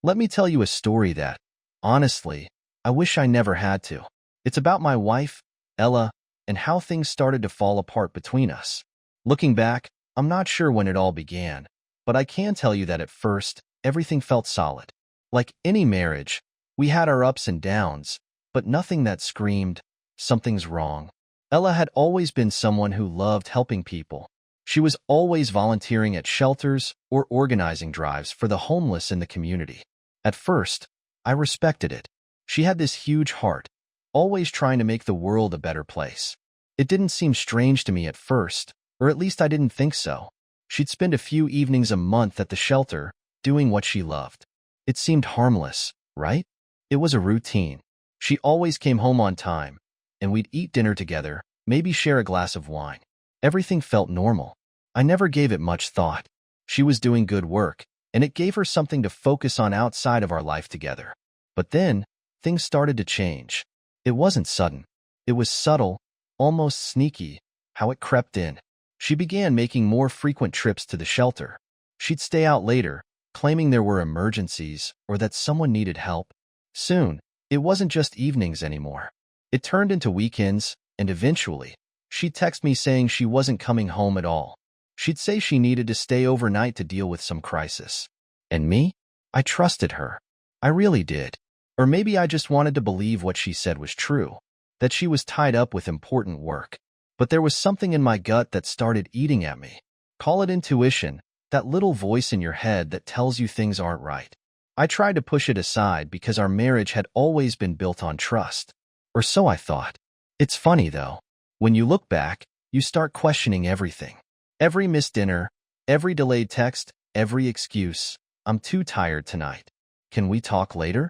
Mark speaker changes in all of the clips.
Speaker 1: Let me tell you a story that, honestly, I wish I never had to. It's about my wife, Ella, and how things started to fall apart between us. Looking back, I'm not sure when it all began, but I can tell you that at first, everything felt solid. Like any marriage, we had our ups and downs, but nothing that screamed, something's wrong. Ella had always been someone who loved helping people. She was always volunteering at shelters or organizing drives for the homeless in the community. At first, I respected it. She had this huge heart, always trying to make the world a better place. It didn't seem strange to me at first, or at least I didn't think so. She'd spend a few evenings a month at the shelter, doing what she loved. It seemed harmless, right? It was a routine. She always came home on time, and we'd eat dinner together, maybe share a glass of wine. Everything felt normal. I never gave it much thought. She was doing good work, and it gave her something to focus on outside of our life together. But then, things started to change. It wasn't sudden. It was subtle, almost sneaky, how it crept in. She began making more frequent trips to the shelter. She'd stay out later, claiming there were emergencies or that someone needed help. Soon, it wasn't just evenings anymore. It turned into weekends, and eventually, she'd text me saying she wasn't coming home at all. She'd say she needed to stay overnight to deal with some crisis. And me? I trusted her. I really did. Or maybe I just wanted to believe what she said was true, that she was tied up with important work. But there was something in my gut that started eating at me. Call it intuition, that little voice in your head that tells you things aren't right. I tried to push it aside because our marriage had always been built on trust. Or so I thought. It's funny, though. When you look back, you start questioning everything. Every missed dinner, every delayed text, every excuse. I'm too tired tonight. Can we talk later?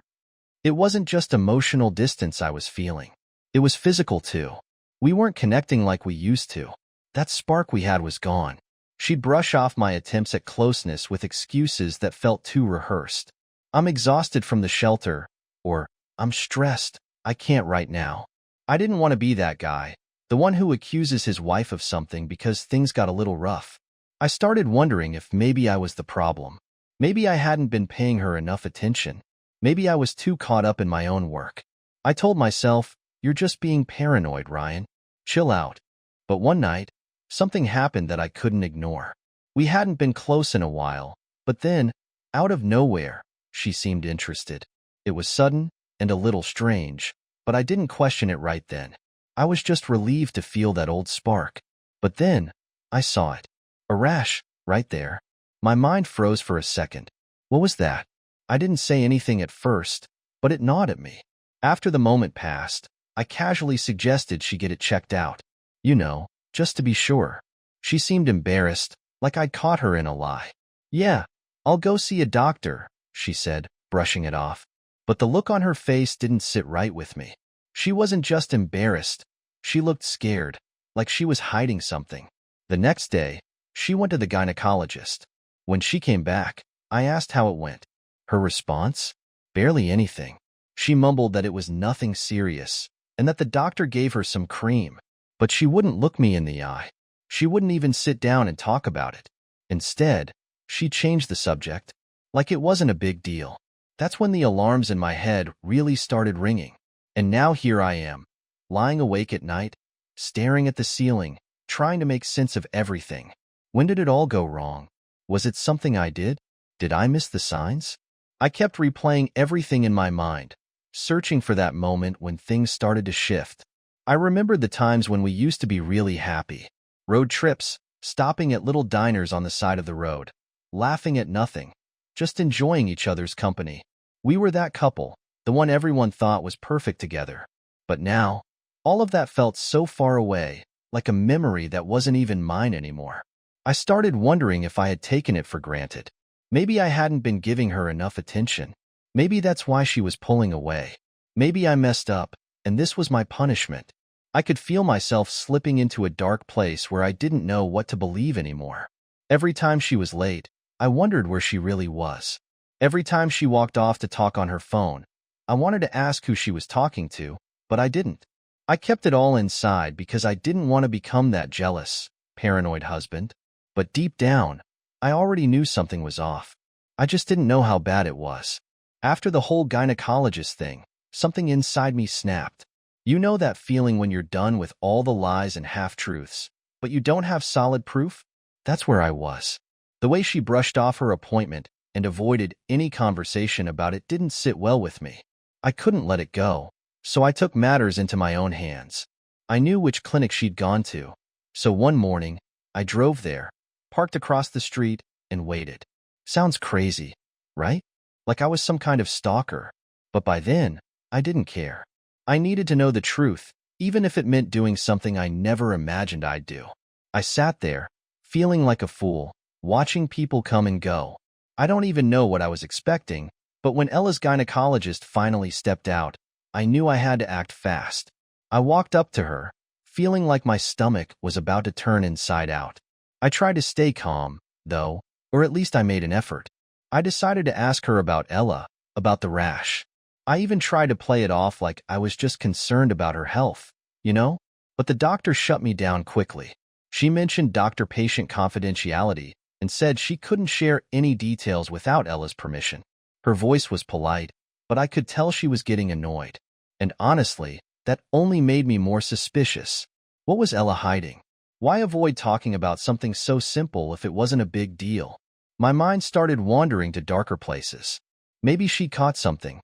Speaker 1: It wasn't just emotional distance I was feeling. It was physical, too. We weren't connecting like we used to. That spark we had was gone. She'd brush off my attempts at closeness with excuses that felt too rehearsed. I'm exhausted from the shelter, or I'm stressed, I can't right now. I didn't want to be that guy, the one who accuses his wife of something because things got a little rough. I started wondering if maybe I was the problem. Maybe I hadn't been paying her enough attention. Maybe I was too caught up in my own work. I told myself, "You're just being paranoid, Ryan. Chill out." But one night, something happened that I couldn't ignore. We hadn't been close in a while, but then, out of nowhere, she seemed interested. It was sudden and a little strange, but I didn't question it right then. I was just relieved to feel that old spark. But then, I saw it. A rash, right there. My mind froze for a second. What was that? I didn't say anything at first, but it gnawed at me. After the moment passed, I casually suggested she get it checked out. You know, just to be sure. She seemed embarrassed, like I'd caught her in a lie. "Yeah, I'll go see a doctor," she said, brushing it off. But the look on her face didn't sit right with me. She wasn't just embarrassed. She looked scared, like she was hiding something. The next day, she went to the gynecologist. When she came back, I asked how it went. Her response? Barely anything. She mumbled that it was nothing serious, and that the doctor gave her some cream. But she wouldn't look me in the eye. She wouldn't even sit down and talk about it. Instead, she changed the subject, like it wasn't a big deal. That's when the alarms in my head really started ringing. And now here I am, lying awake at night, staring at the ceiling, trying to make sense of everything. When did it all go wrong? Was it something I did? Did I miss the signs? I kept replaying everything in my mind, searching for that moment when things started to shift. I remembered the times when we used to be really happy. Road trips, stopping at little diners on the side of the road, laughing at nothing, just enjoying each other's company. We were that couple, the one everyone thought was perfect together. But now, all of that felt so far away, like a memory that wasn't even mine anymore. I started wondering if I had taken it for granted. Maybe I hadn't been giving her enough attention. Maybe that's why she was pulling away. Maybe I messed up, and this was my punishment. I could feel myself slipping into a dark place where I didn't know what to believe anymore. Every time she was late, I wondered where she really was. Every time she walked off to talk on her phone, I wanted to ask who she was talking to, but I didn't. I kept it all inside because I didn't want to become that jealous, paranoid husband. But deep down, I already knew something was off. I just didn't know how bad it was. After the whole gynecologist thing, something inside me snapped. You know that feeling when you're done with all the lies and half-truths, but you don't have solid proof? That's where I was. The way she brushed off her appointment and avoided any conversation about it didn't sit well with me. I couldn't let it go, so I took matters into my own hands. I knew which clinic she'd gone to, so one morning, I drove there, parked across the street, and waited. Sounds crazy, right? Like I was some kind of stalker. But by then, I didn't care. I needed to know the truth, even if it meant doing something I never imagined I'd do. I sat there, feeling like a fool, watching people come and go. I don't even know what I was expecting, but when Ella's gynecologist finally stepped out, I knew I had to act fast. I walked up to her, feeling like my stomach was about to turn inside out. I tried to stay calm, though, or at least I made an effort. I decided to ask her about Ella, about the rash. I even tried to play it off like I was just concerned about her health, you know? But the doctor shut me down quickly. She mentioned doctor-patient confidentiality and said she couldn't share any details without Ella's permission. Her voice was polite, but I could tell she was getting annoyed. And honestly, that only made me more suspicious. What was Ella hiding? Why avoid talking about something so simple if it wasn't a big deal? My mind started wandering to darker places. Maybe she caught something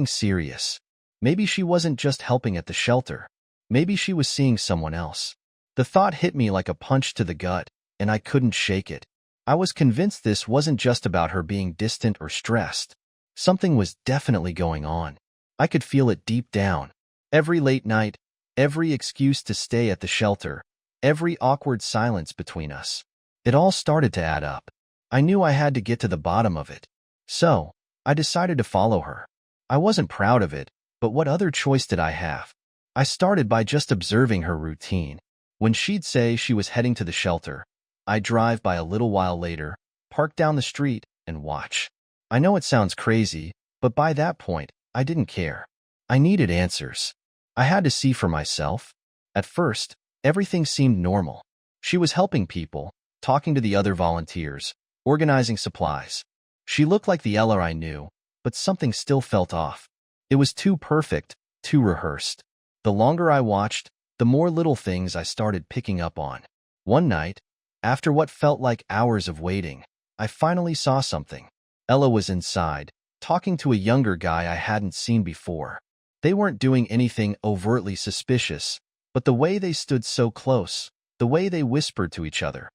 Speaker 1: serious. Maybe she wasn't just helping at the shelter. Maybe she was seeing someone else. The thought hit me like a punch to the gut, and I couldn't shake it. I was convinced this wasn't just about her being distant or stressed. Something was definitely going on. I could feel it deep down. Every late night, every excuse to stay at the shelter, every awkward silence between us. It all started to add up. I knew I had to get to the bottom of it. So, I decided to follow her. I wasn't proud of it, but what other choice did I have? I started by just observing her routine. When she'd say she was heading to the shelter, I'd drive by a little while later, park down the street, and watch. I know it sounds crazy, but by that point, I didn't care. I needed answers. I had to see for myself. At first, everything seemed normal. She was helping people, talking to the other volunteers, organizing supplies. She looked like the Ella I knew, but something still felt off. It was too perfect, too rehearsed. The longer I watched, the more little things I started picking up on. One night, after what felt like hours of waiting, I finally saw something. Ella was inside, talking to a younger guy I hadn't seen before. They weren't doing anything overtly suspicious, but the way they stood so close, the way they whispered to each other,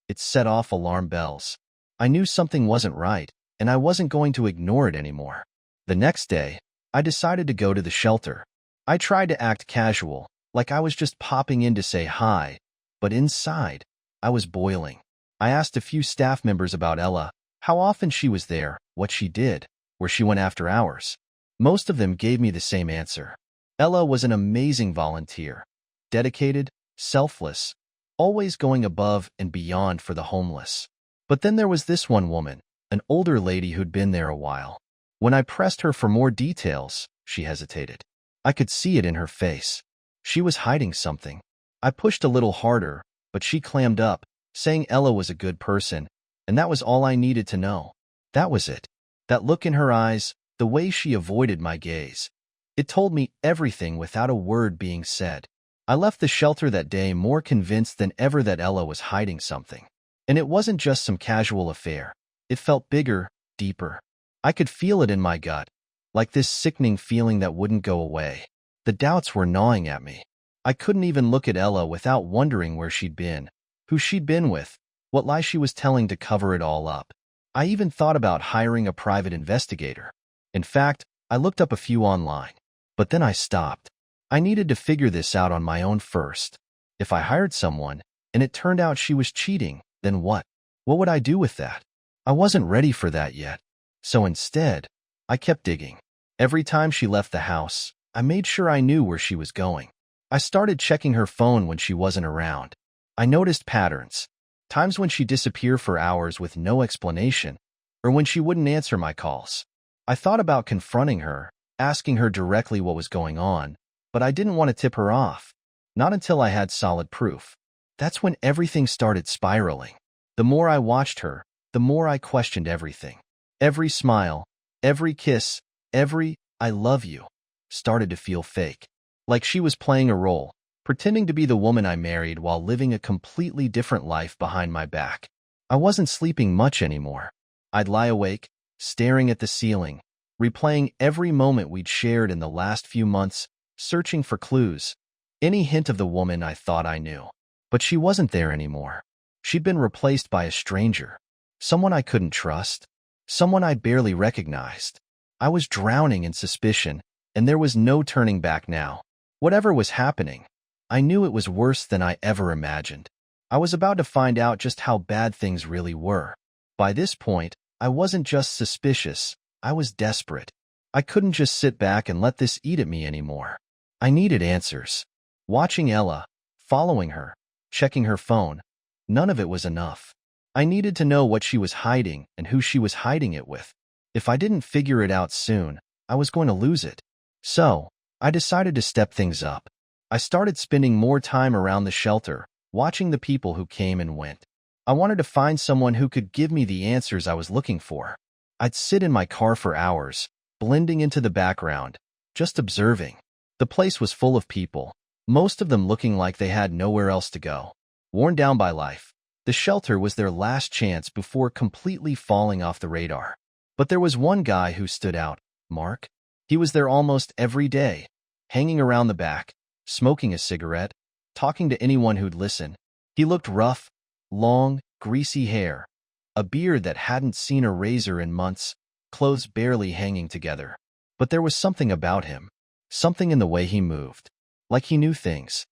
Speaker 1: it set off alarm bells. I knew something wasn't right, and I wasn't going to ignore it anymore. The next day, I decided to go to the shelter. I tried to act casual, like I was just popping in to say hi, but inside, I was boiling. I asked a few staff members about Ella, how often she was there, what she did, where she went after hours. Most of them gave me the same answer. Ella was an amazing volunteer, dedicated, selfless, always going above and beyond for the homeless. But then there was this one woman, an older lady who'd been there a while. When I pressed her for more details, she hesitated. I could see it in her face. She was hiding something. I pushed a little harder, but she clammed up, saying Ella was a good person, and that was all I needed to know. That was it. That look in her eyes, the way she avoided my gaze. It told me everything without a word being said. I left the shelter that day more convinced than ever that Ella was hiding something. And it wasn't just some casual affair. It felt bigger, deeper. I could feel it in my gut, like this sickening feeling that wouldn't go away. The doubts were gnawing at me. I couldn't even look at Ella without wondering where she'd been, who she'd been with, what lie she was telling to cover it all up. I even thought about hiring a private investigator. In fact, I looked up a few online. But then I stopped. I needed to figure this out on my own first. If I hired someone, and it turned out she was cheating, then what? What would I do with that? I wasn't ready for that yet. So instead, I kept digging. Every time she left the house, I made sure I knew where she was going. I started checking her phone when she wasn't around. I noticed patterns. Times when she'd disappear for hours with no explanation, or when she wouldn't answer my calls. I thought about confronting her, asking her directly what was going on, but I didn't want to tip her off. Not until I had solid proof. That's when everything started spiraling. The more I watched her, the more I questioned everything. Every smile, Every kiss, every "I love you" started to feel fake. Like she was playing a role, pretending to be the woman I married while living a completely different life behind my back. I wasn't sleeping much anymore. I'd lie awake, staring at the ceiling, replaying every moment we'd shared in the last few months, searching for clues, any hint of the woman I thought I knew. But she wasn't there anymore. She'd been replaced by a stranger, someone I couldn't trust, someone I barely recognized. I was drowning in suspicion, and there was no turning back now. Whatever was happening, I knew it was worse than I ever imagined. I was about to find out just how bad things really were. By this point, I wasn't just suspicious, I was desperate. I couldn't just sit back and let this eat at me anymore. I needed answers. Watching Ella, following her, checking her phone, none of it was enough. I needed to know what she was hiding and who she was hiding it with. If I didn't figure it out soon, I was going to lose it. So, I decided to step things up. I started spending more time around the shelter, watching the people who came and went. I wanted to find someone who could give me the answers I was looking for. I'd sit in my car for hours, blending into the background, just observing. The place was full of people, most of them looking like they had nowhere else to go. Worn down by life, the shelter was their last chance before completely falling off the radar. But there was one guy who stood out, Mark. He was there almost every day, hanging around the back, smoking a cigarette, talking to anyone who'd listen. He looked rough, long, greasy hair, a beard that hadn't seen a razor in months, clothes barely hanging together. But there was something about him, something in the way he moved. Like he knew things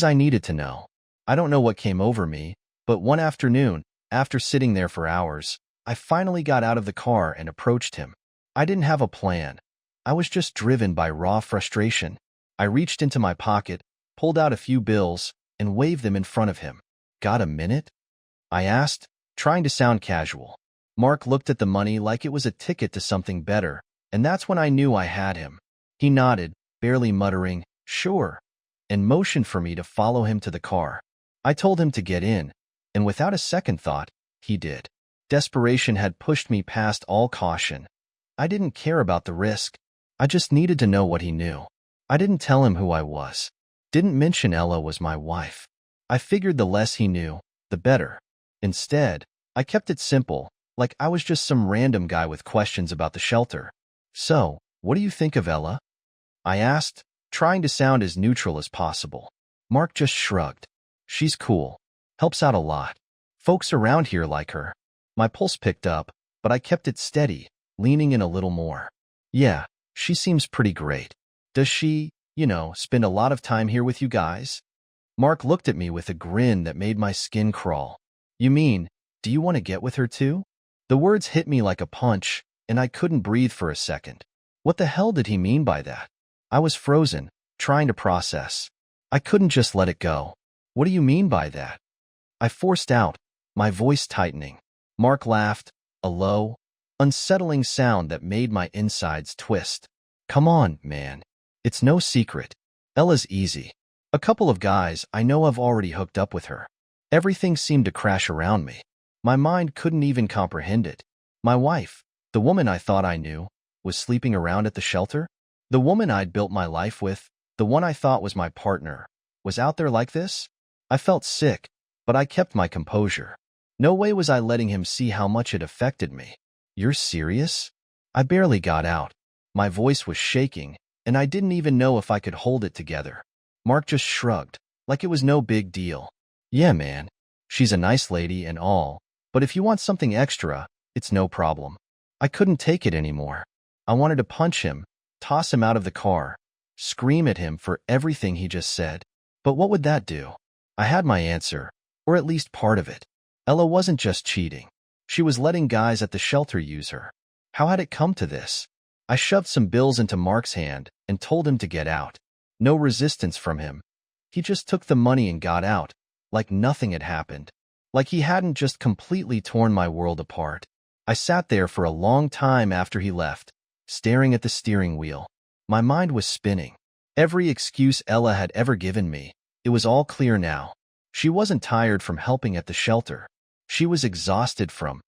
Speaker 1: I needed to know. I don't know what came over me, but one afternoon, after sitting there for hours, I finally got out of the car and approached him. I didn't have a plan. I was just driven by raw frustration. I reached into my pocket, pulled out a few bills, and waved them in front of him. "Got a minute?" I asked, trying to sound casual. Mark looked at the money like it was a ticket to something better, and that's when I knew I had him. He nodded, barely muttering, "Sure," and motioned for me to follow him to the car. I told him to get in, and without a second thought, he did. Desperation had pushed me past all caution. I didn't care about the risk. I just needed to know what he knew. I didn't tell him who I was. Didn't mention Ella was my wife. I figured the less he knew, the better. Instead, I kept it simple, like I was just some random guy with questions about the shelter. "So, what do you think of Ella?" I asked, trying to sound as neutral as possible. Mark just shrugged. "She's cool. Helps out a lot. Folks around here like her." My pulse picked up, but I kept it steady, leaning in a little more. "Yeah, she seems pretty great. Does she, spend a lot of time here with you guys?" Mark looked at me with a grin that made my skin crawl. "You mean, do you want to get with her too?" The words hit me like a punch, and I couldn't breathe for a second. What the hell did he mean by that? I was frozen, trying to process. I couldn't just let it go. "What do you mean by that?" I forced out, my voice tightening. Mark laughed, a low, unsettling sound that made my insides twist. "Come on, man. It's no secret. Ella's easy. A couple of guys I know have already hooked up with her." Everything seemed to crash around me. My mind couldn't even comprehend it. My wife, the woman I thought I knew, was sleeping around at the shelter? The woman I'd built my life with, the one I thought was my partner, was out there like this? I felt sick, but I kept my composure. No way was I letting him see how much it affected me. "You're serious?" I barely got out. My voice was shaking, and I didn't even know if I could hold it together. Mark just shrugged, like it was no big deal. "Yeah, man. She's a nice lady and all, but if you want something extra, it's no problem." I couldn't take it anymore. I wanted to punch him, toss him out of the car, scream at him for everything he just said. But what would that do? I had my answer, or at least part of it. Ella wasn't just cheating. She was letting guys at the shelter use her. How had it come to this? I shoved some bills into Mark's hand and told him to get out. No resistance from him. He just took the money and got out, like nothing had happened. Like he hadn't just completely torn my world apart. I sat there for a long time after he left, staring at the steering wheel. My mind was spinning. Every excuse Ella had ever given me, it was all clear now. She wasn't tired from helping at the shelter. She was exhausted from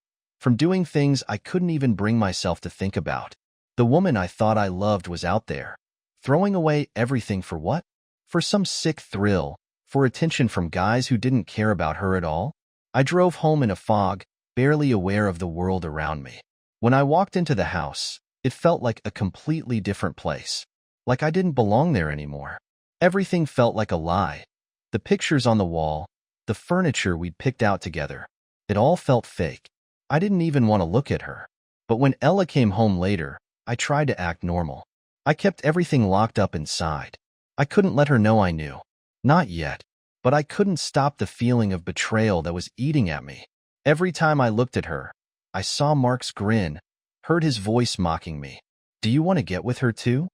Speaker 1: doing things I couldn't even bring myself to think about. The woman I thought I loved was out there. Throwing away everything for what? For some sick thrill, for attention from guys who didn't care about her at all? I drove home in a fog, barely aware of the world around me. When I walked into the house, it felt like a completely different place. Like I didn't belong there anymore. Everything felt like a lie. The pictures on the wall, the furniture we'd picked out together, it all felt fake. I didn't even want to look at her. But when Ella came home later, I tried to act normal. I kept everything locked up inside. I couldn't let her know I knew. Not yet. But I couldn't stop the feeling of betrayal that was eating at me. Every time I looked at her, I saw Mark's grin, heard his voice mocking me. Do you want to get with her too?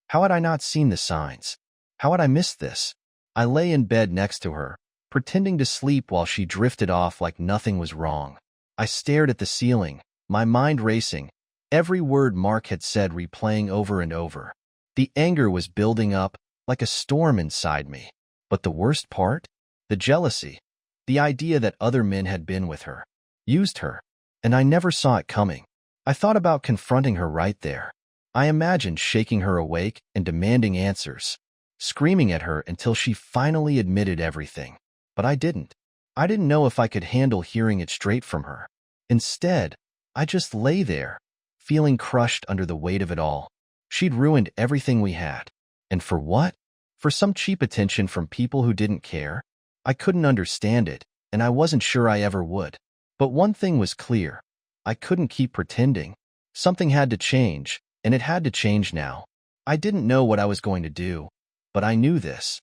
Speaker 1: How had I not seen the signs? How had I missed this? I lay in bed next to her, pretending to sleep while she drifted off like nothing was wrong. I stared at the ceiling, my mind racing, every word Mark had said replaying over and over. The anger was building up like a storm inside me. But the worst part? The jealousy. The idea that other men had been with her, used her, and I never saw it coming. I thought about confronting her right there. I imagined shaking her awake and demanding answers, screaming at her until she finally admitted everything. But I didn't. I didn't know if I could handle hearing it straight from her. Instead, I just lay there, feeling crushed under the weight of it all. She'd ruined everything we had. And for what? For some cheap attention from people who didn't care? I couldn't understand it, and I wasn't sure I ever would. But one thing was clear. I couldn't keep pretending. Something had to change, and it had to change now. I didn't know what I was going to do, but I knew this.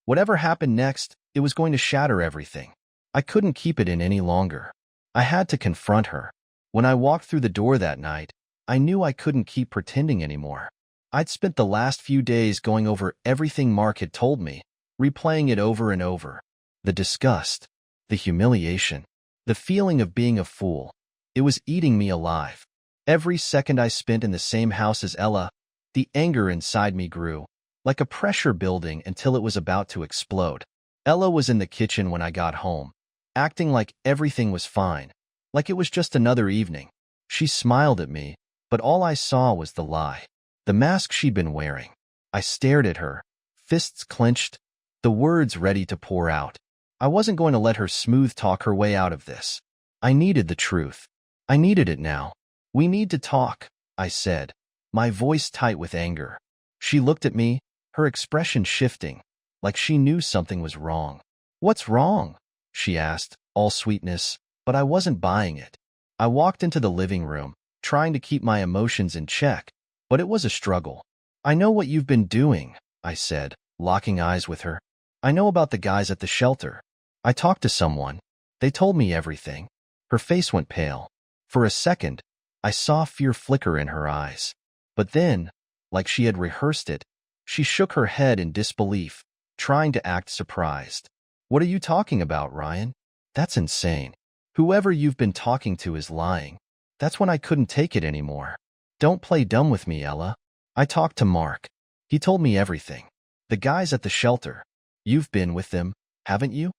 Speaker 1: Whatever happened next, it was going to shatter everything. I couldn't keep it in any longer. I had to confront her. When I walked through the door that night, I knew I couldn't keep pretending anymore. I'd spent the last few days going over everything Mark had told me, replaying it over and over. The disgust, the humiliation, the feeling of being a fool. It was eating me alive. Every second I spent in the same house as Ella, the anger inside me grew, like a pressure building until it was about to explode. Ella was in the kitchen when I got home, acting like everything was fine, like it was just another evening. She smiled at me, but all I saw was the lie. The mask she'd been wearing. I stared at her, fists clenched, the words ready to pour out. I wasn't going to let her smooth talk her way out of this. I needed the truth. I needed it now. We need to talk, I said, my voice tight with anger. She looked at me, her expression shifting, like she knew something was wrong. What's wrong? She asked, all sweetness, but I wasn't buying it. I walked into the living room, trying to keep my emotions in check. But it was a struggle. I know what you've been doing, I said, locking eyes with her. I know about the guys at the shelter. I talked to someone. They told me everything. Her face went pale. For a second, I saw fear flicker in her eyes. But then, like she had rehearsed it, she shook her head in disbelief, trying to act surprised. What are you talking about, Ryan? That's insane. Whoever you've been talking to is lying. That's when I couldn't take it anymore. Don't play dumb with me, Ella. I talked to Mark. He told me everything. The guys at the shelter. You've been with them, haven't you?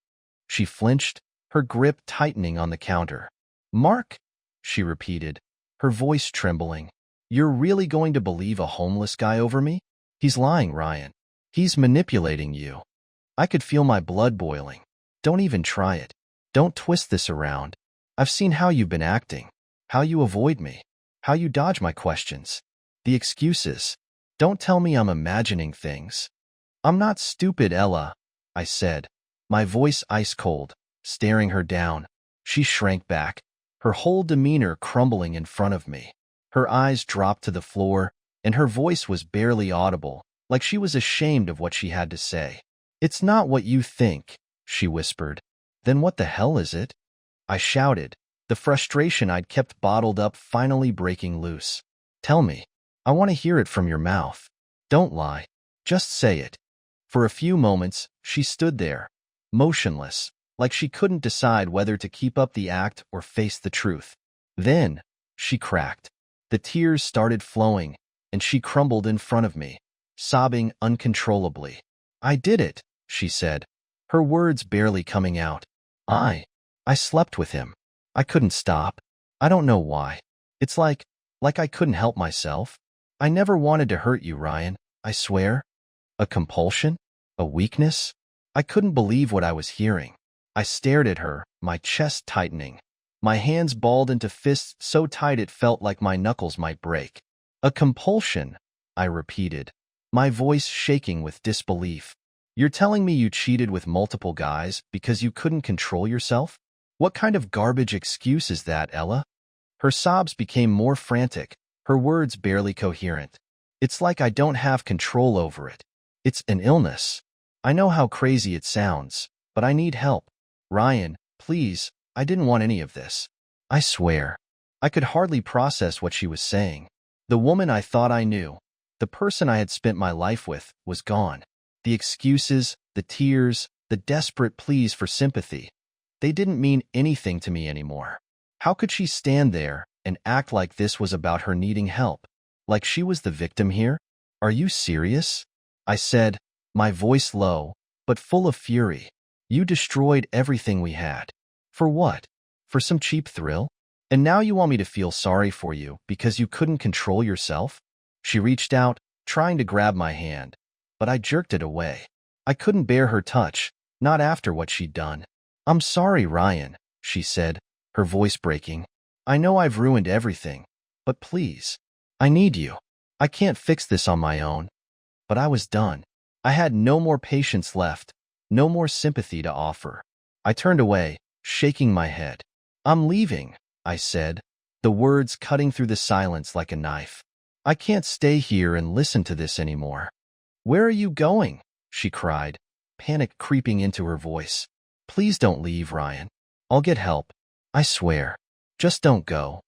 Speaker 1: She flinched, her grip tightening on the counter. Mark? She repeated, her voice trembling. You're really going to believe a homeless guy over me? He's lying, Ryan. He's manipulating you. I could feel my blood boiling. Don't even try it. Don't twist this around. I've seen how you've been acting, how you avoid me. How you dodge my questions. The excuses. Don't tell me I'm imagining things. I'm not stupid, Ella, I said, my voice ice cold, staring her down. She shrank back, her whole demeanor crumbling in front of me. Her eyes dropped to the floor, and her voice was barely audible, like she was ashamed of what she had to say. It's not what you think, she whispered. Then what the hell is it? I shouted, the frustration I'd kept bottled up finally breaking loose. Tell me. I want to hear it from your mouth. Don't lie. Just say it. For a few moments, she stood there, motionless, like she couldn't decide whether to keep up the act or face the truth. Then, she cracked. The tears started flowing, and she crumbled in front of me, sobbing uncontrollably. I did it, she said, her words barely coming out. I slept with him. I couldn't stop. I don't know why. It's like I couldn't help myself. I never wanted to hurt you, Ryan. I swear. A compulsion? A weakness? I couldn't believe what I was hearing. I stared at her, my chest tightening. My hands balled into fists so tight it felt like my knuckles might break. A compulsion, I repeated, my voice shaking with disbelief. You're telling me you cheated with multiple guys because you couldn't control yourself? What kind of garbage excuse is that, Ella? Her sobs became more frantic, her words barely coherent. It's like I don't have control over it. It's an illness. I know how crazy it sounds, but I need help. Ryan, please, I didn't want any of this. I swear. I could hardly process what she was saying. The woman I thought I knew, the person I had spent my life with, was gone. The excuses, the tears, the desperate pleas for sympathy, they didn't mean anything to me anymore. How could she stand there and act like this was about her needing help? Like she was the victim here? Are you serious? I said, my voice low, but full of fury. You destroyed everything we had. For what? For some cheap thrill? And now you want me to feel sorry for you because you couldn't control yourself? She reached out, trying to grab my hand, but I jerked it away. I couldn't bear her touch, not after what she'd done. I'm sorry, Ryan, she said, her voice breaking. I know I've ruined everything, but please, I need you. I can't fix this on my own. But I was done. I had no more patience left, no more sympathy to offer. I turned away, shaking my head. I'm leaving, I said, the words cutting through the silence like a knife. I can't stay here and listen to this anymore. Where are you going? She cried, panic creeping into her voice. Please don't leave, Ryan. I'll get help. I swear. Just don't go.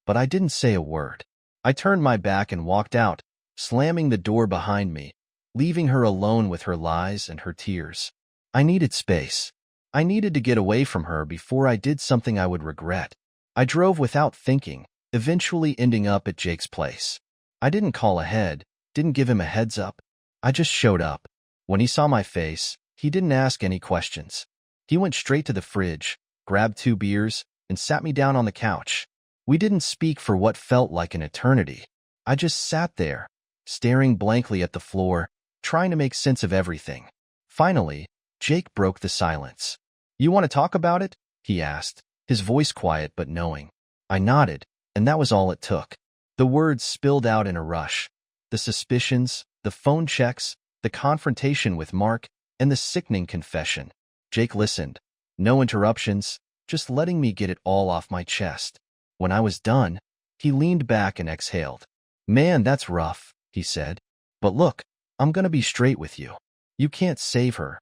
Speaker 1: But I didn't say a word. I turned my back and walked out, slamming the door behind me, leaving her alone with her lies and her tears. I needed space. I needed to get away from her before I did something I would regret. I drove without thinking, eventually ending up at Jake's place. I didn't call ahead, didn't give him a heads up. I just showed up. When he saw my face, he didn't ask any questions. He went straight to the fridge, grabbed 2 beers, and sat me down on the couch. We didn't speak for what felt like an eternity. I just sat there, staring blankly at the floor, trying to make sense of everything. Finally, Jake broke the silence. You want to talk about it? He asked, his voice quiet but knowing. I nodded, and that was all it took. The words spilled out in a rush. The suspicions, the phone checks, the confrontation with Mark, and the sickening confession. Jake listened. No interruptions, just letting me get it all off my chest. When I was done, he leaned back and exhaled. Man, that's rough, he said. But look, I'm gonna be straight with you. You can't save her.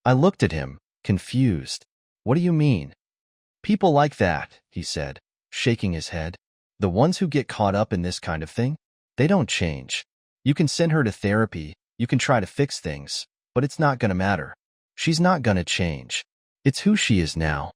Speaker 1: I looked at him, confused. What do you mean? People like that, he said, shaking his head. The ones who get caught up in this kind of thing, they don't change. You can send her to therapy, you can try to fix things, but it's not gonna matter. She's not gonna change. It's who she is now.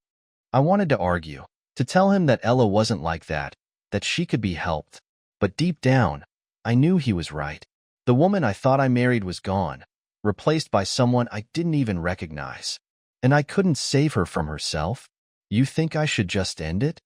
Speaker 1: I wanted to argue, to tell him that Ella wasn't like that she could be helped. But deep down, I knew he was right. The woman I thought I married was gone, replaced by someone I didn't even recognize. And I couldn't save her from herself. You think I should just end it?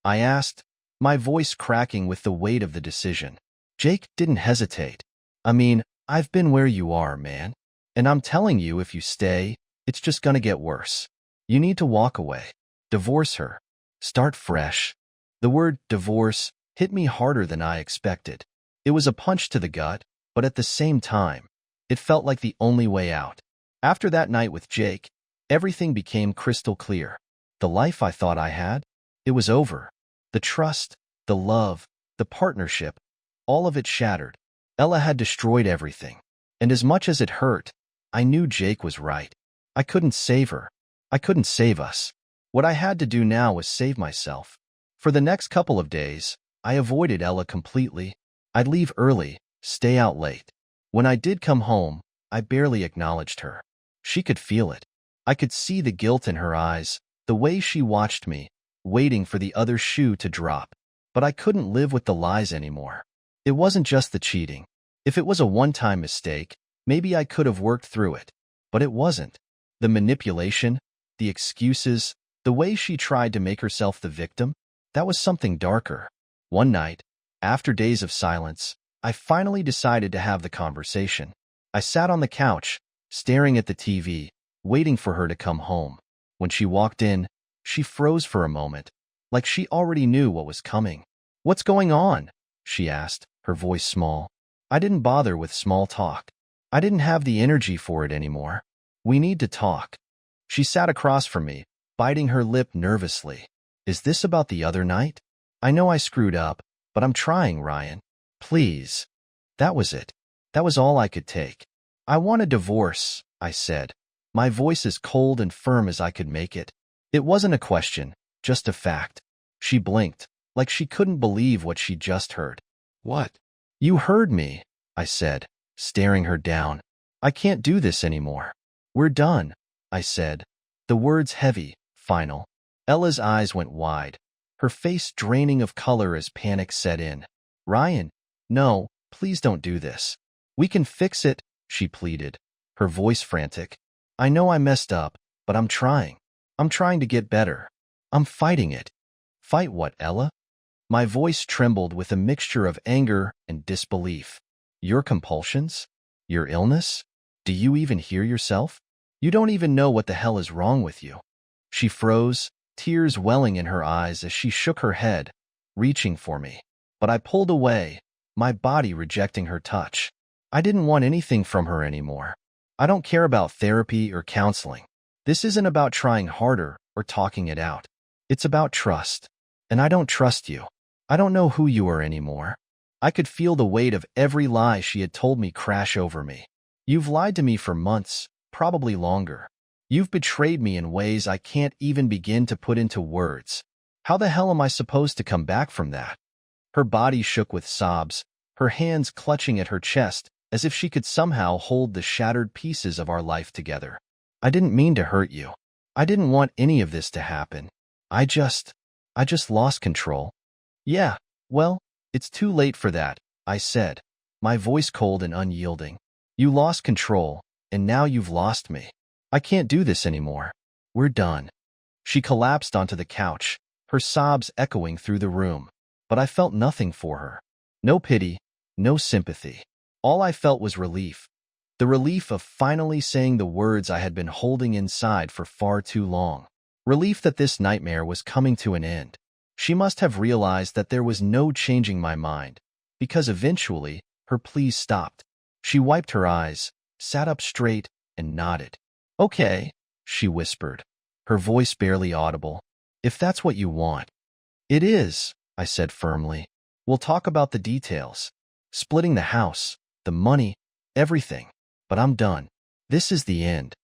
Speaker 1: I asked, my voice cracking with the weight of the decision. Jake didn't hesitate. I mean, I've been where you are, man. And I'm telling you, if you stay, it's just gonna get worse. You need to walk away. Divorce her. Start fresh. The word divorce hit me harder than I expected. It was a punch to the gut, but at the same time, it felt like the only way out. After that night with Jake, everything became crystal clear. The life I thought I had, it was over. The trust, the love, the partnership, all of it shattered. Ella had destroyed everything. And as much as it hurt, I knew Jake was right. I couldn't save her. I couldn't save us. What I had to do now was save myself. For the next couple of days, I avoided Ella completely. I'd leave early, stay out late. When I did come home, I barely acknowledged her. She could feel it. I could see the guilt in her eyes, the way she watched me, waiting for the other shoe to drop. But I couldn't live with the lies anymore. It wasn't just the cheating. If it was a one-time mistake, maybe I could have worked through it. But it wasn't. The manipulation, the excuses, the way she tried to make herself the victim, that was something darker. One night, after days of silence, I finally decided to have the conversation. I sat on the couch, staring at the TV, waiting for her to come home. When she walked in, she froze for a moment, like she already knew what was coming. "What's going on?" she asked, her voice small. I didn't bother with small talk. I didn't have the energy for it anymore. "We need to talk." She sat across from me, biting her lip nervously. "Is this about the other night? I know I screwed up, but I'm trying, Ryan. Please." That was it. That was all I could take. "I want a divorce," I said, my voice as cold and firm as I could make it. It wasn't a question, just a fact. She blinked, like she couldn't believe what she'd just heard. "What?" "You heard me," I said, staring her down. "I can't do this anymore." "We're done," I said, the words heavy, final. Ella's eyes went wide, her face draining of color as panic set in. "Ryan, no, please don't do this. We can fix it," she pleaded, her voice frantic. "I know I messed up, but I'm trying. I'm trying to get better. I'm fighting it." "Fight what, Ella?" My voice trembled with a mixture of anger and disbelief. "Your compulsions? Your illness? Do you even hear yourself? You don't even know what the hell is wrong with you." She froze, tears welling in her eyes as she shook her head, reaching for me. But I pulled away, my body rejecting her touch. I didn't want anything from her anymore. I don't care about therapy or counseling. This isn't about trying harder or talking it out. It's about trust. And I don't trust you. I don't know who you are anymore. I could feel the weight of every lie she had told me crash over me. "You've lied to me for months, probably longer. You've betrayed me in ways I can't even begin to put into words. How the hell am I supposed to come back from that?" Her body shook with sobs, her hands clutching at her chest as if she could somehow hold the shattered pieces of our life together. "I didn't mean to hurt you. I didn't want any of this to happen. I just lost control." "Yeah, well, it's too late for that," I said, my voice cold and unyielding. "You lost control, and now you've lost me. I can't do this anymore. We're done." She collapsed onto the couch, her sobs echoing through the room, but I felt nothing for her. No pity, no sympathy. All I felt was relief. The relief of finally saying the words I had been holding inside for far too long. Relief that this nightmare was coming to an end. She must have realized that there was no changing my mind, because eventually her pleas stopped. She wiped her eyes, sat up straight, and nodded. "Okay," she whispered, her voice barely audible. "If that's what you want." "It is," I said firmly. "We'll talk about the details. Splitting the house, the money, everything. But I'm done. This is the end."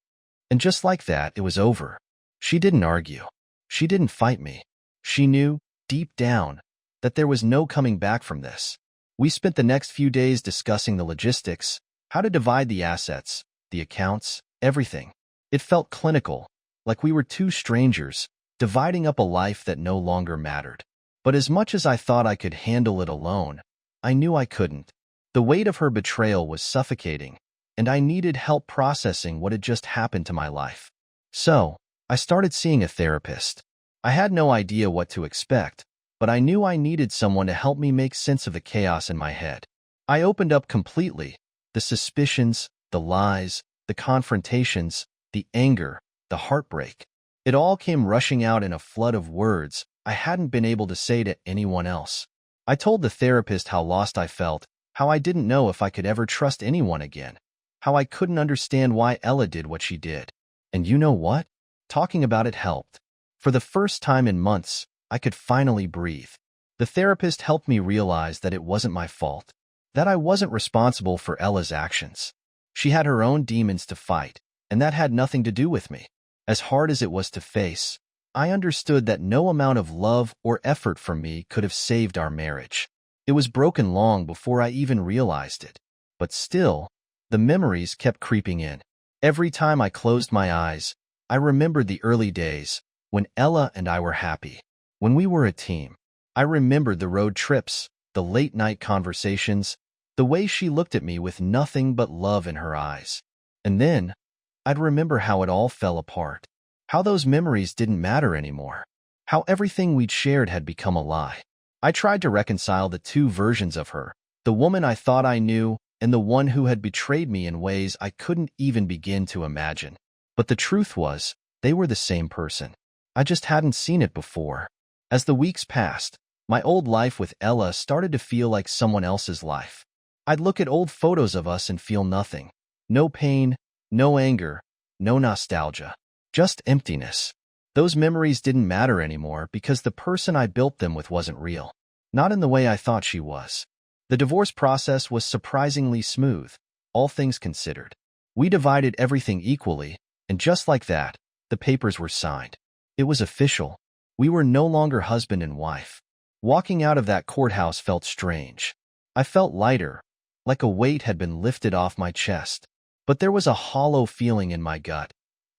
Speaker 1: And just like that, it was over. She didn't argue. She didn't fight me. She knew, deep down, that there was no coming back from this. We spent the next few days discussing the logistics, how to divide the assets, the accounts, everything. It felt clinical, like we were two strangers, dividing up a life that no longer mattered. But as much as I thought I could handle it alone, I knew I couldn't. The weight of her betrayal was suffocating, and I needed help processing what had just happened to my life. So, I started seeing a therapist. I had no idea what to expect, but I knew I needed someone to help me make sense of the chaos in my head. I opened up completely. The suspicions, the lies, the confrontations, the anger, the heartbreak. It all came rushing out in a flood of words I hadn't been able to say to anyone else. I told the therapist how lost I felt, how I didn't know if I could ever trust anyone again, how I couldn't understand why Ella did what she did. And you know what? Talking about it helped. For the first time in months, I could finally breathe. The therapist helped me realize that it wasn't my fault, that I wasn't responsible for Ella's actions. She had her own demons to fight, and that had nothing to do with me. As hard as it was to face, I understood that no amount of love or effort from me could have saved our marriage. It was broken long before I even realized it. But still, the memories kept creeping in. Every time I closed my eyes, I remembered the early days, when Ella and I were happy, when we were a team. I remembered the road trips, the late-night conversations, the way she looked at me with nothing but love in her eyes. And then, I'd remember how it all fell apart, how those memories didn't matter anymore, how everything we'd shared had become a lie. I tried to reconcile the two versions of her, The woman I thought I knew, and the one who had betrayed me in ways I couldn't even begin to imagine. But the truth was, they were the same person. I just hadn't seen it before. As the weeks passed, my old life with Ella started to feel like someone else's life. I'd look at old photos of us and feel nothing. No pain, no anger, no nostalgia. Just emptiness. Those memories didn't matter anymore because the person I built them with wasn't real. Not in the way I thought she was. The divorce process was surprisingly smooth, all things considered. We divided everything equally, and just like that, the papers were signed. It was official. We were no longer husband and wife. Walking out of that courthouse felt strange. I felt lighter, like a weight had been lifted off my chest. But there was a hollow feeling in my gut,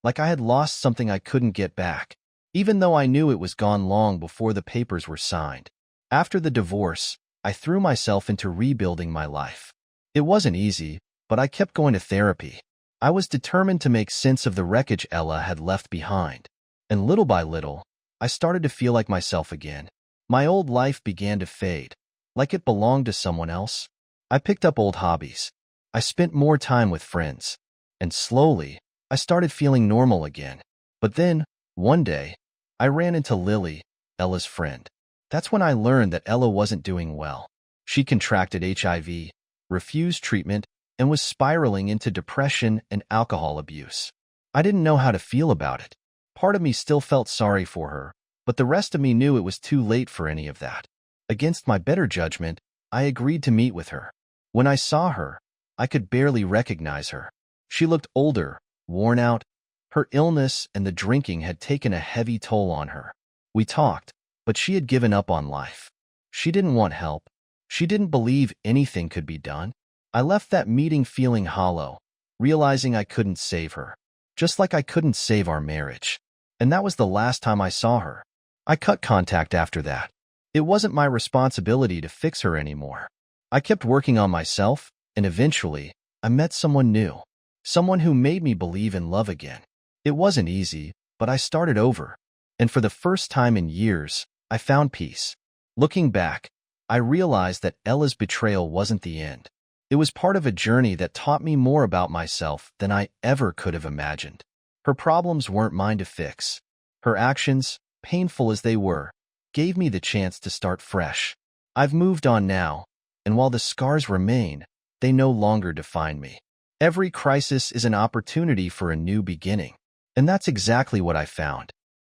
Speaker 1: like I had lost something I couldn't get back, even though I knew it was gone long before the papers were signed. After the divorce, I threw myself into rebuilding my life. It wasn't easy, but I kept going to therapy. I was determined to make sense of the wreckage Ella had left behind. And little by little, I started to feel like myself again. My old life began to fade, like it belonged to someone else. I picked up old hobbies. I spent more time with friends. And slowly, I started feeling normal again. But then, one day, I ran into Lily, Ella's friend. That's when I learned that Ella wasn't doing well. She contracted HIV, refused treatment, and was spiraling into depression and alcohol abuse. I didn't know how to feel about it. Part of me still felt sorry for her, but the rest of me knew it was too late for any of that. Against my better judgment, I agreed to meet with her. When I saw her, I could barely recognize her. She looked older, worn out. Her illness and the drinking had taken a heavy toll on her. We talked, but she had given up on life. She didn't want help. She didn't believe anything could be done. I left that meeting feeling hollow, realizing I couldn't save her, just like I couldn't save our marriage. And that was the last time I saw her. I cut contact after that. It wasn't my responsibility to fix her anymore. I kept working on myself, and eventually, I met someone new. Someone who made me believe in love again. It wasn't easy, but I started over. And for the first time in years, I found peace. Looking back, I realized that Ella's betrayal wasn't the end. It was part of a journey that taught me more about myself than I ever could have imagined. Her problems weren't mine to fix. Her actions, painful as they were, gave me the chance to start fresh. I've moved on now, and while the scars remain, they no longer define me. Every crisis is an opportunity for a new beginning. And that's exactly what I found.